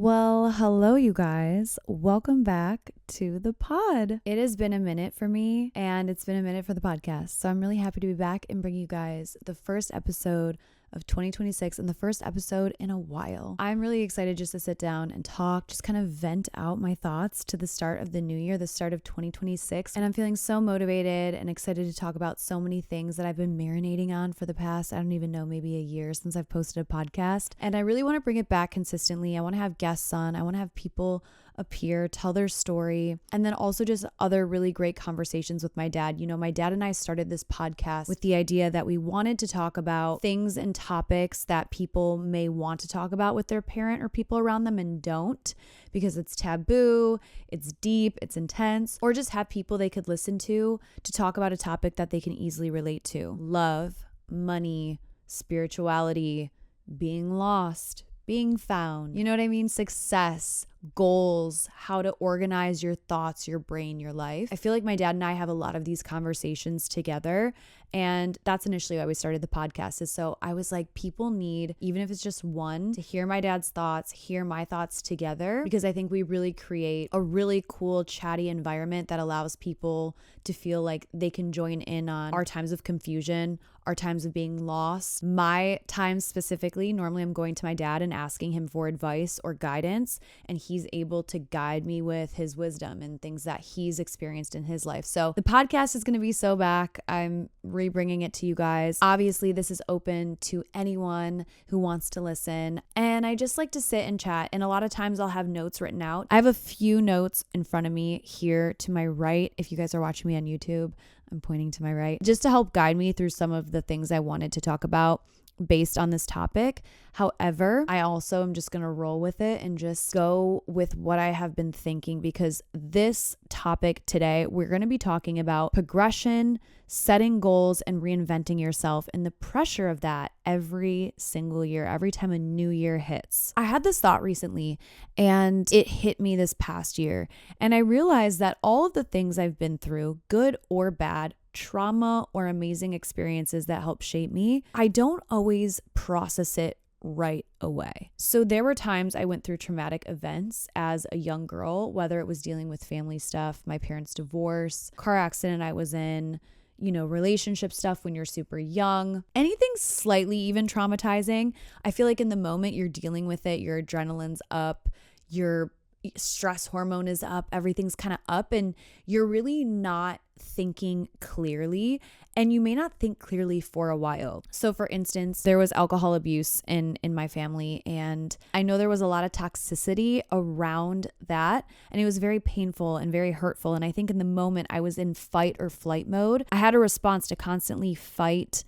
Well, hello, you guys. Welcome back to the pod. It has been a minute for me, and it's been a minute for the podcast. So I'm really happy to be back and bring you guys the first episode of 2026 and the first episode in a while. I'm really excited just to sit down and talk, just kind of vent out my thoughts to the start of the new year, the start of 2026. And I'm feeling so motivated and excited to talk about so many things that I've been marinating on for the past, I don't even know, maybe a year since I've posted a podcast. And I really want to bring it back consistently. I want to have guests on. I want to have people appear, tell their story, and then also just other really great conversations with my dad. You know, my dad and I started this podcast with the idea that we wanted to talk about things and topics that people may want to talk about with their parent or people around them and don't, because it's taboo, it's deep, it's intense, or just have people they could listen to talk about a topic that they can easily relate to. Love, money, spirituality, being lost, being found, you know what I mean? Success, goals, how to organize your thoughts, your brain, your life. I feel like my dad and I have a lot of these conversations together, and that's initially why we started the podcast. Is so I was like, people need, even if it's just one, to hear my dad's thoughts, hear my thoughts together, because I think we really create a really cool, chatty environment that allows people to feel like they can join in on our times of confusion, our times of being lost. My times specifically, normally I'm going to my dad and asking him for advice or guidance, and he's able to guide me with his wisdom and things that he's experienced in his life. So the podcast is going to be so back. I'm rebringing it to you guys. Obviously, this is open to anyone who wants to listen, and I just like to sit and chat, and a lot of times I'll have notes written out. I have a few notes in front of me here to my right. If you guys are watching me on YouTube, I'm pointing to my right, just to help guide me through some of the things I wanted to talk about based on this topic. However, I also am just going to roll with it and just go with what I have been thinking, because this topic today, we're going to be talking about progression, setting goals, and reinventing yourself, and the pressure of that every single year, every time a new year hits. I had this thought recently, and it hit me this past year, and I realized that all of the things I've been through, good or bad, trauma or amazing experiences that help shape me, I don't always process it right away. So there were times I went through traumatic events as a young girl, whether it was dealing with family stuff, my parents' divorce, car accident I was in, relationship stuff when you're super young, anything slightly even traumatizing. I feel like in the moment you're dealing with it, your adrenaline's up, your stress hormone is up, everything's kind of up, and you're really not thinking clearly, and you may not think clearly for a while. So for instance, there was alcohol abuse in my family, and I know there was a lot of toxicity around that, and it was very painful and very hurtful. And I think in the moment I was in fight or flight mode. I had a response to constantly fight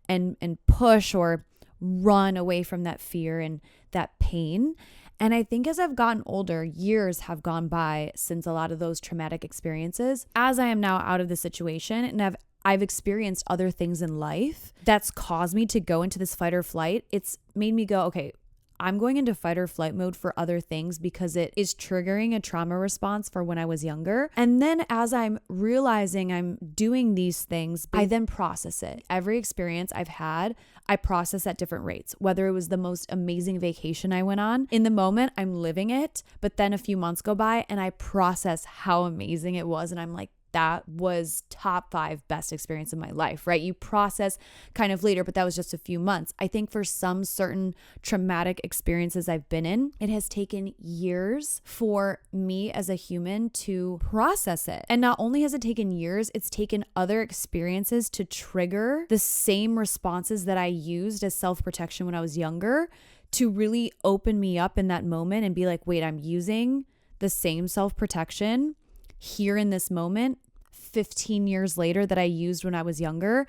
and push or run away from that fear and that pain. And I think as I've gotten older, years have gone by since a lot of those traumatic experiences. As I am now out of the situation and I've experienced other things in life that's caused me to go into this fight or flight. It's made me go, okay, I'm going into fight or flight mode for other things because it is triggering a trauma response for when I was younger. And then as I'm realizing I'm doing these things, I then process it. Every experience I've had, I process at different rates. Whether it was the most amazing vacation I went on, in the moment I'm living it, but then a few months go by and I process how amazing it was. And I'm like, that was top 5 best experience of my life, right? You process kind of later, but that was just a few months. I think for some certain traumatic experiences I've been in, it has taken years for me as a human to process it. And not only has it taken years, it's taken other experiences to trigger the same responses that I used as self-protection when I was younger, to really open me up in that moment and be like, wait, I'm using the same self-protection here in this moment 15 years later that I used when I was younger.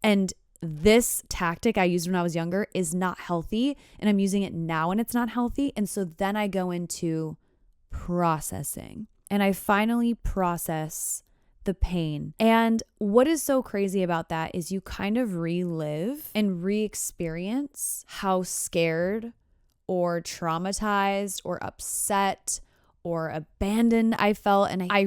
And this tactic I used when I was younger is not healthy, and I'm using it now and it's not healthy. And so then I go into processing, and I finally process the pain. And what is so crazy about that is you kind of relive and re-experience how scared or traumatized or upset or abandoned I felt. And I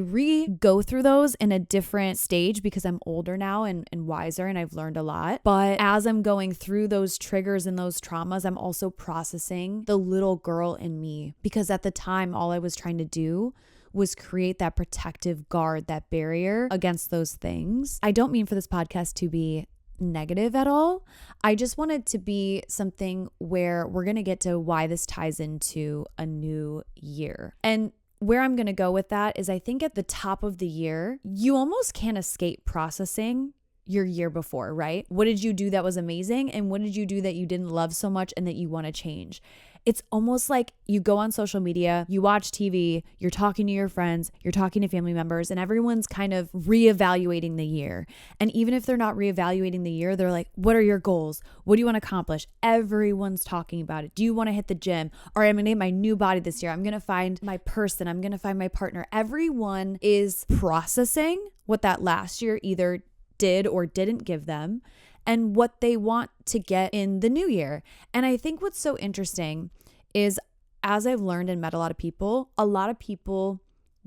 go through those in a different stage because I'm older now and wiser, and I've learned a lot. But as I'm going through those triggers and those traumas, I'm also processing the little girl in me, because at the time, all I was trying to do was create that protective guard, that barrier against those things. I don't mean for this podcast to be negative at all. I just want it to be something where we're going to get to why this ties into a new year. And where I'm going to go with that is, I think at the top of the year, you almost can't escape processing your year before, right? What did you do that was amazing? And what did you do that you didn't love so much and that you want to change? It's almost like you go on social media, you watch TV, you're talking to your friends, you're talking to family members, and everyone's kind of reevaluating the year. And even if they're not reevaluating the year, they're like, what are your goals? What do you want to accomplish? Everyone's talking about it. Do you want to hit the gym? All right, I'm going to hit my new body this year. I'm going to find my person. I'm going to find my partner. Everyone is processing what that last year either did or didn't give them, and what they want to get in the new year. And I think what's so interesting is, as I've learned and met a lot of people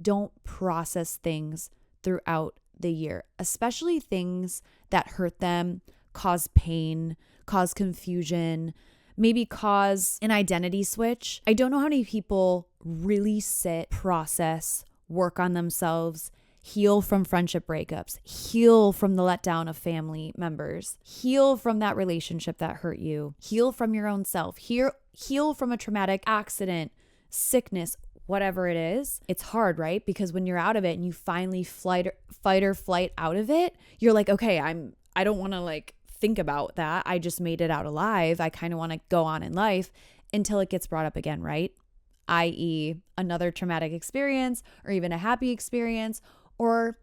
don't process things throughout the year, especially things that hurt them, cause pain, cause confusion, maybe cause an identity switch. I don't know how many people really sit, process, work on themselves, heal from friendship breakups, heal from the letdown of family members, heal from that relationship that hurt you, heal from your own self, heal from a traumatic accident, sickness, whatever it is. It's hard, right? Because when you're out of it and you finally fight or flight out of it, you're like, okay, I don't want to like think about that. I just made it out alive. I kind of want to go on in life until it gets brought up again, right? i.e. another traumatic experience, or even a happy experience, or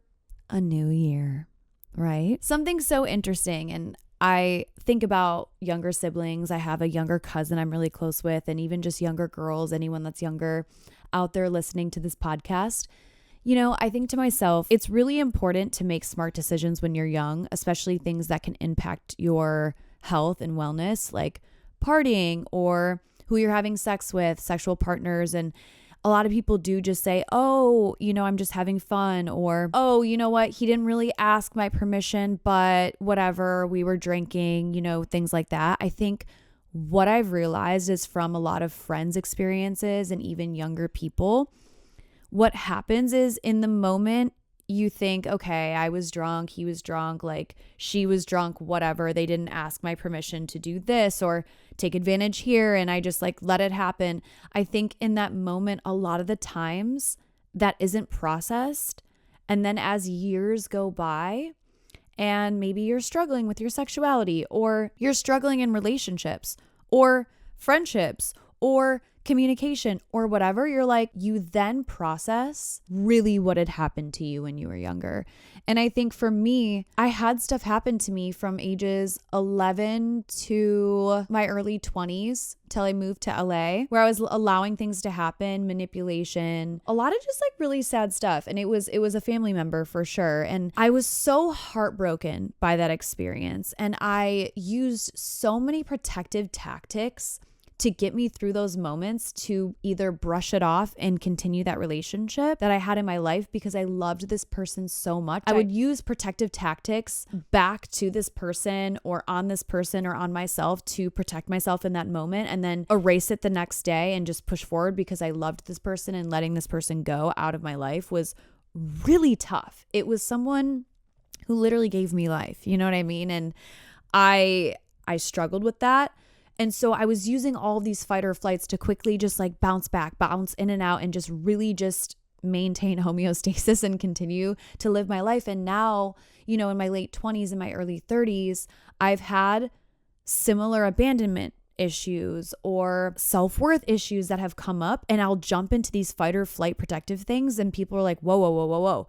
a new year, right? Something so interesting. And I think about younger siblings. I have a younger cousin I'm really close with, and even just younger girls, anyone that's younger out there listening to this podcast. You know, I think to myself, it's really important to make smart decisions when you're young, especially things that can impact your health and wellness, like partying or who you're having sex with, sexual partners. And a lot of people do just say, oh, you know, I'm just having fun, or, oh, you know what, he didn't really ask my permission, but whatever, we were drinking, you know, things like that. I think what I've realized is, from a lot of friends' experiences and even younger people, what happens is, in the moment, you think, okay, I was drunk, he was drunk, like she was drunk, whatever. They didn't ask my permission to do this or take advantage here, and I just like let it happen. I think in that moment, a lot of the times that isn't processed. And then as years go by, and maybe you're struggling with your sexuality, or you're struggling in relationships or friendships or communication or whatever, you're like, you then process really what had happened to you when you were younger. And I think for me, I had stuff happen to me from ages 11 to my early 20s till I moved to LA, where I was allowing things to happen, manipulation, a lot of just like really sad stuff. And it was a family member for sure. And I was so heartbroken by that experience. And I used so many protective tactics to get me through those moments, to either brush it off and continue that relationship that I had in my life, because I loved this person so much. I would use protective tactics back to this person or on this person or on myself to protect myself in that moment, and then erase it the next day and just push forward because I loved this person, and letting this person go out of my life was really tough. It was someone who literally gave me life. You know what I mean? And I struggled with that. And so I was using all these fight or flights to quickly just like bounce back, bounce in and out, and just really just maintain homeostasis and continue to live my life. And now, you know, in my late 20s and my early 30s, I've had similar abandonment issues or self-worth issues that have come up, and I'll jump into these fight or flight protective things, and people are like, whoa, whoa, whoa, whoa, whoa.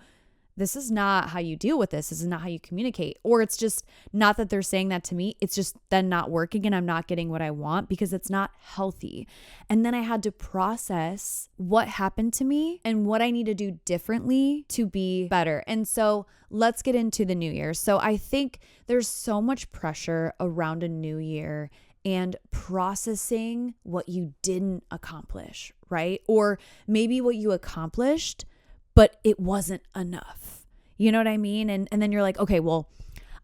This is not how you deal with this. This is not how you communicate. Or it's just not that they're saying that to me. It's just then not working, and I'm not getting what I want because it's not healthy. And then I had to process what happened to me and what I need to do differently to be better. And so let's get into the new year. So I think there's so much pressure around a new year and processing what you didn't accomplish, right? Or maybe what you accomplished, but it wasn't enough. You know what I mean? And then you're like, okay, well,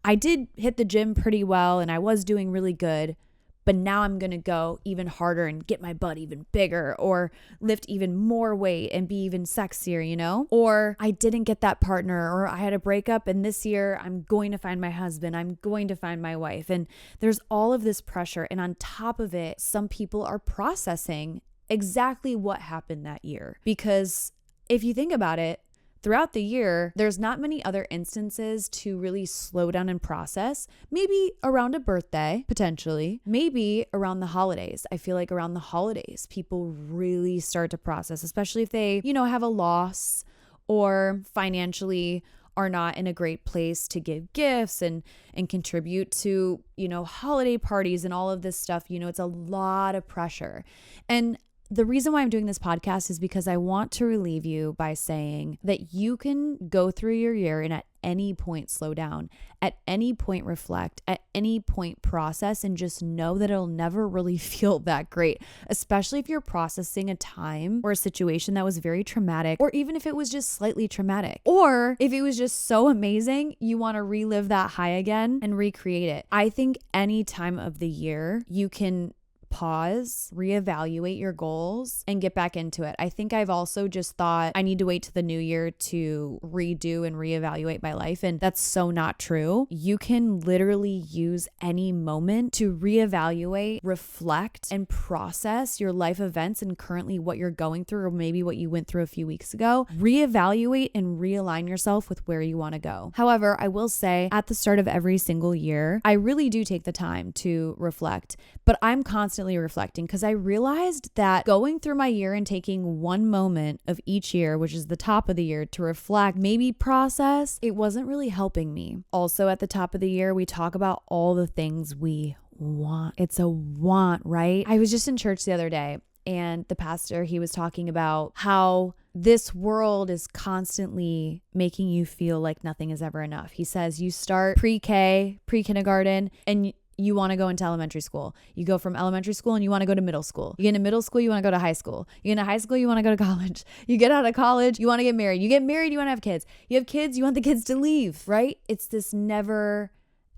I did hit the gym pretty well and I was doing really good, but now I'm going to go even harder and get my butt even bigger or lift even more weight and be even sexier, you know? Or I didn't get that partner, or I had a breakup and this year I'm going to find my husband. I'm going to find my wife. And there's all of this pressure. And on top of it, some people are processing exactly what happened that year. Because if you think about it, throughout the year, there's not many other instances to really slow down and process. Maybe around a birthday, potentially. Maybe around the holidays. I feel like around the holidays, people really start to process, especially if they, have a loss or financially are not in a great place to give gifts and contribute to, holiday parties and all of this stuff. It's a lot of pressure. And the reason why I'm doing this podcast is because I want to relieve you by saying that you can go through your year and at any point slow down, at any point reflect, at any point process, and just know that it'll never really feel that great, especially if you're processing a time or a situation that was very traumatic, or even if it was just slightly traumatic, or if it was just so amazing, you want to relive that high again and recreate it. I think any time of the year you can pause, reevaluate your goals, and get back into it. I think I've also just thought I need to wait to the new year to redo and reevaluate my life. And that's so not true. You can literally use any moment to reevaluate, reflect, and process your life events and currently what you're going through, or maybe what you went through a few weeks ago. Reevaluate and realign yourself with where you want to go. However, I will say at the start of every single year, I really do take the time to reflect, but I'm constantly reflecting because I realized that going through my year and taking one moment of each year, which is the top of the year, to reflect, maybe process, it wasn't really helping me. Also, at the top of the year, we talk about all the things we want. It's a want, right? I was just in church the other day and the pastor, he was talking about how this world is constantly making you feel like nothing is ever enough. He says you start pre-K, pre-kindergarten, and you want to go into elementary school. You go from elementary school and you want to go to middle school. You get into middle school, you want to go to high school. You get into high school, you want to go to college. You get out of college, you want to get married. You get married, you want to have kids. You have kids, you want the kids to leave, right? It's this never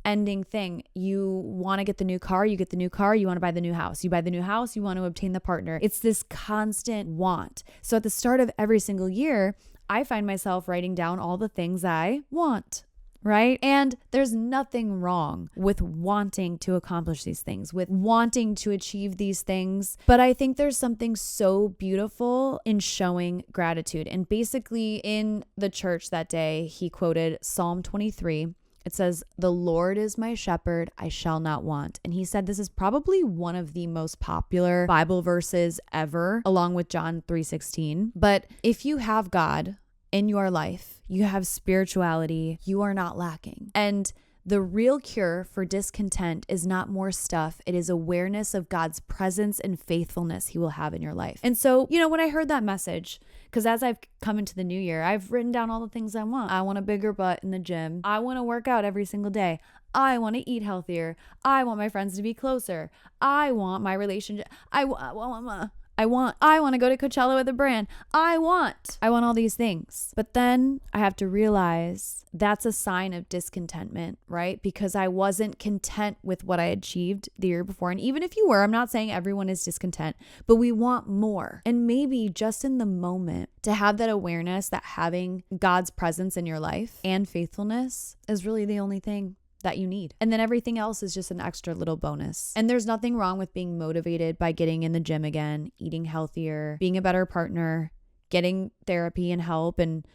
ending thing. You want to get the new car, you get the new car, you want to buy the new house. You buy the new house, you want to obtain the partner. It's this constant want. So at the start of every single year, I find myself writing down all the things I want. Right? And there's nothing wrong with wanting to accomplish these things, with wanting to achieve these things. But I think there's something so beautiful in showing gratitude. And basically in the church that day, he quoted Psalm 23. It says, "The Lord is my shepherd, I shall not want." And he said this is probably one of the most popular Bible verses ever, along with John 3:16. But if you have God in your life, you have spirituality, you are not lacking. And the real cure for discontent is not more stuff. It is awareness of God's presence and faithfulness he will have in your life. And so, when I heard that message, because as I've come into the new year, I've written down all the things I want. I want a bigger butt in the gym. I want to work out every single day. I want to eat healthier. I want my friends to be closer. I want my relationship. I want to go to Coachella with a brand. I want all these things. But then I have to realize that's a sign of discontentment, right? Because I wasn't content with what I achieved the year before. And even if you were, I'm not saying everyone is discontent, but we want more. And maybe just in the moment to have that awareness that having God's presence in your life and faithfulness is really the only thing that you need. And then everything else is just an extra little bonus. And there's nothing wrong with being motivated by getting in the gym again, eating healthier, being a better partner, getting therapy and help, and,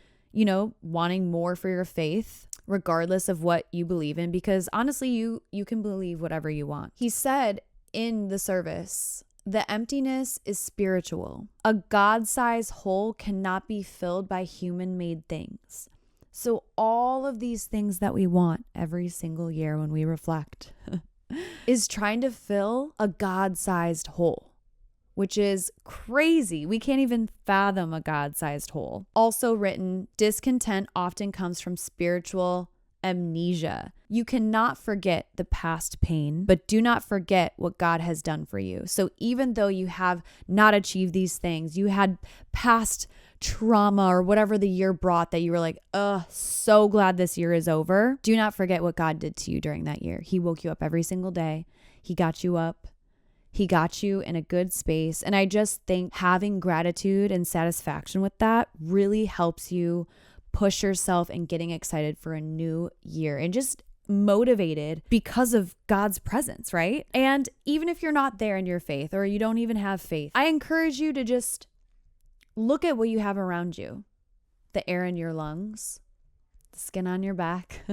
wanting more for your faith, regardless of what you believe in, because honestly, you can believe whatever you want. He said in the service, the emptiness is spiritual. A God-sized hole cannot be filled by human-made things. So all of these things that we want every single year when we reflect is trying to fill a God-sized hole, which is crazy. We can't even fathom a God-sized hole. Also written, discontent often comes from spiritual amnesia. You cannot forget the past pain, but do not forget what God has done for you. So even though you have not achieved these things, you had past trauma or whatever the year brought that you were like, so glad this year is over. Do not forget what God did to you during that year. He woke you up every single day. He got you up. He got you in a good space. And I just think having gratitude and satisfaction with that really helps you push yourself and getting excited for a new year and just motivated because of God's presence, right? And even if you're not there in your faith or you don't even have faith, I encourage you to just look at what you have around you, the air in your lungs, the skin on your back.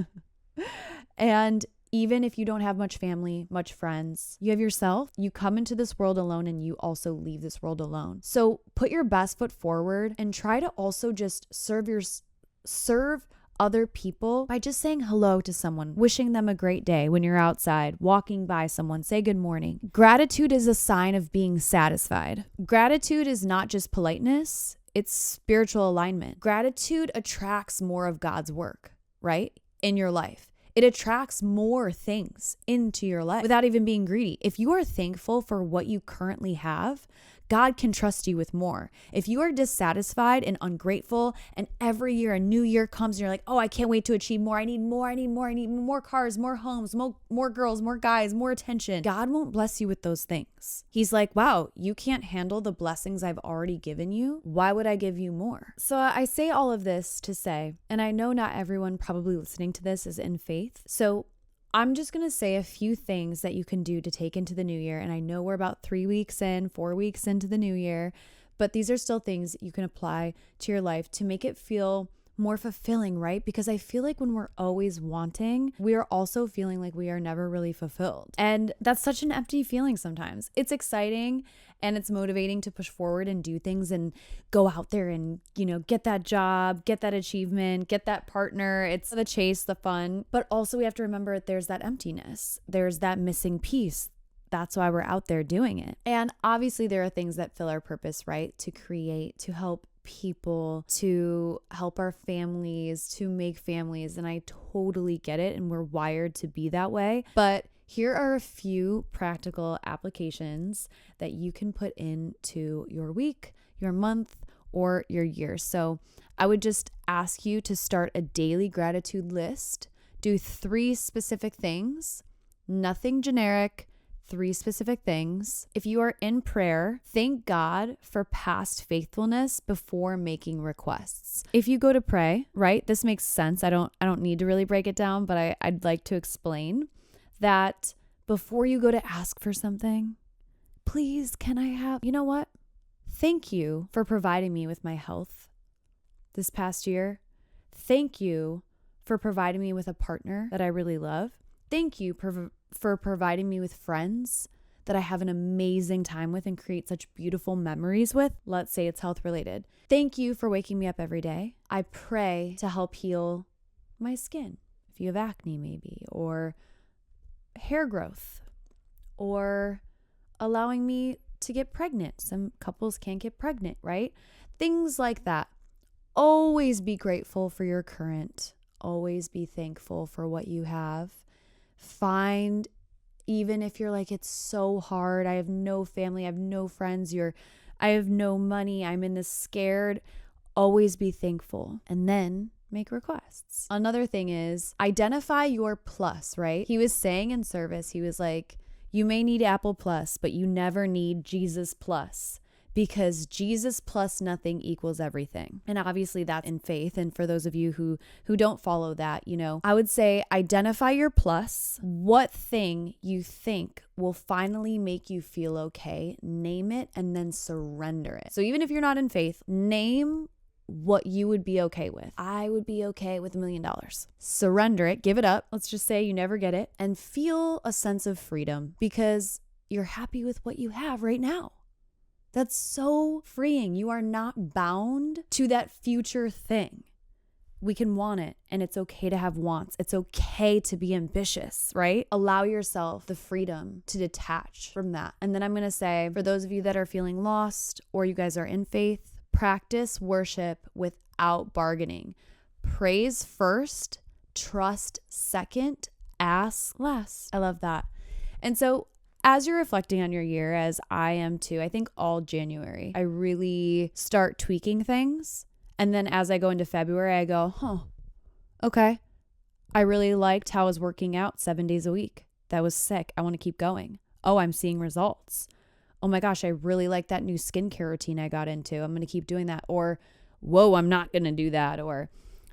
And even if you don't have much family, much friends, you have yourself. You come into this world alone and you also leave this world alone. So put your best foot forward and try to also just serve other people by just saying hello to someone, wishing them a great day when you're outside, walking by someone, say good morning. Gratitude is a sign of being satisfied. Gratitude is not just politeness, it's spiritual alignment. Gratitude attracts more of God's work, right? In your life. It attracts more things into your life without even being greedy. If you are thankful for what you currently have, God can trust you with more. If you are dissatisfied and ungrateful and every year a new year comes and you're like, I can't wait to achieve more. I need more. I need more cars, more homes, more girls, more guys, more attention. God won't bless you with those things. He's like, wow, you can't handle the blessings I've already given you. Why would I give you more? So I say all of this to say, and I know not everyone probably listening to this is in faith. So I'm just going to say a few things that you can do to take into the new year. And I know we're about 4 weeks into the new year, but these are still things you can apply to your life to make it feel more fulfilling, right? Because I feel like when we're always wanting, we are also feeling like we are never really fulfilled. And that's such an empty feeling sometimes. It's exciting and it's motivating to push forward and do things and go out there and, get that job, get that achievement, get that partner. It's the chase, the fun. But also we have to remember there's that emptiness. There's that missing piece. That's why we're out there doing it. And obviously there are things that fill our purpose, right? To create, to help people, to help our families, to make families. And I totally get it. And we're wired to be that way. But here are a few practical applications that you can put into your week, your month, or your year. So I would just ask you to start a daily gratitude list. Do 3 specific things, nothing generic. 3 specific things. If you are in prayer, thank God for past faithfulness before making requests. If you go to pray, right? This makes sense. I don't need to really break it down, but I'd like to explain that before you go to ask for something, please, can I have, you know what? Thank you for providing me with my health this past year. Thank you for providing me with a partner that I really love. Thank you for providing me with friends that I have an amazing time with and create such beautiful memories with. Let's say it's health related. Thank you for waking me up every day. I pray to help heal my skin. If you have acne maybe, or hair growth, or allowing me to get pregnant. Some couples can't get pregnant, right? Things like that. Always be grateful for your current. Always be thankful for what you have. Find, even if you're like, it's so hard, I have no family, I have no friends, I have no money, I'm in this scared, always be thankful and then make requests. Another thing is identify your plus, right? He was saying in service, he was like, you may need Apple Plus, but you never need Jesus Plus. Because Jesus plus nothing equals everything. And obviously that's in faith. And for those of you who don't follow that, I would say identify your plus. What thing you think will finally make you feel okay, name it, and then surrender it. So even if you're not in faith, name what you would be okay with. I would be okay with $1 million. Surrender it, give it up. Let's just say you never get it, and feel a sense of freedom because you're happy with what you have right now. That's so freeing. You are not bound to that future thing. We can want it, and it's okay to have wants. It's okay to be ambitious, right? Allow yourself the freedom to detach from that. And then I'm going to say, for those of you that are feeling lost or you guys are in faith, practice worship without bargaining. Praise first, trust second, ask last. I love that. And so as you're reflecting on your year, as I am too, I think all January, I really start tweaking things. And then as I go into February, I go, okay. I really liked how I was working out 7 days a week. That was sick. I want to keep going. Oh, I'm seeing results. Oh my gosh, I really like that new skincare routine I got into. I'm going to keep doing that. Or, whoa, I'm not going to do that. Or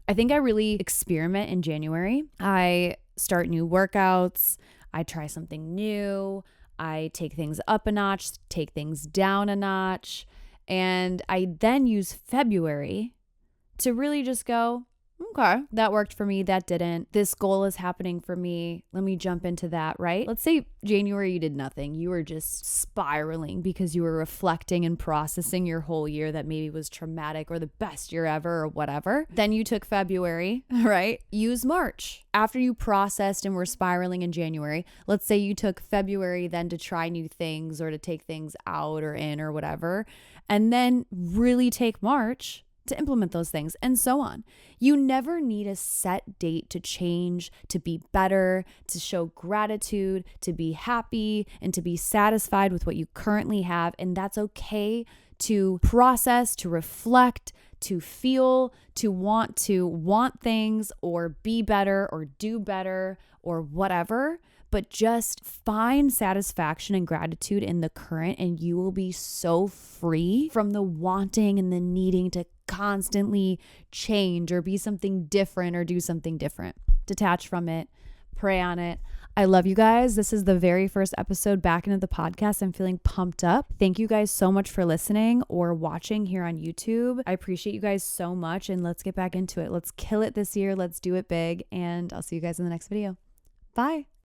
I think I really experiment in January. I start new workouts. I try something new. I take things up a notch, take things down a notch. And I then use February to really just go, okay, that worked for me. That didn't. This goal is happening for me. Let me jump into that, right? Let's say January, you did nothing. You were just spiraling because you were reflecting and processing your whole year that maybe was traumatic or the best year ever or whatever. Then you took February, right? Use March. After you processed and were spiraling in January, let's say you took February then to try new things or to take things out or in or whatever, and then really take March to implement those things, and so on. You never need a set date to change, to be better, to show gratitude, to be happy, and to be satisfied with what you currently have. And that's okay to process, to reflect, to feel, to want things or be better or do better or whatever. But just find satisfaction and gratitude in the current, and you will be so free from the wanting and the needing to constantly change or be something different or do something different. Detach from it, pray on it. I love you guys. This is the very first episode back into the podcast. I'm feeling pumped up. Thank you guys so much for listening or watching here on YouTube. I appreciate you guys so much, and let's get back into it. Let's kill it this year. Let's do it big, and I'll see you guys in the next video. Bye.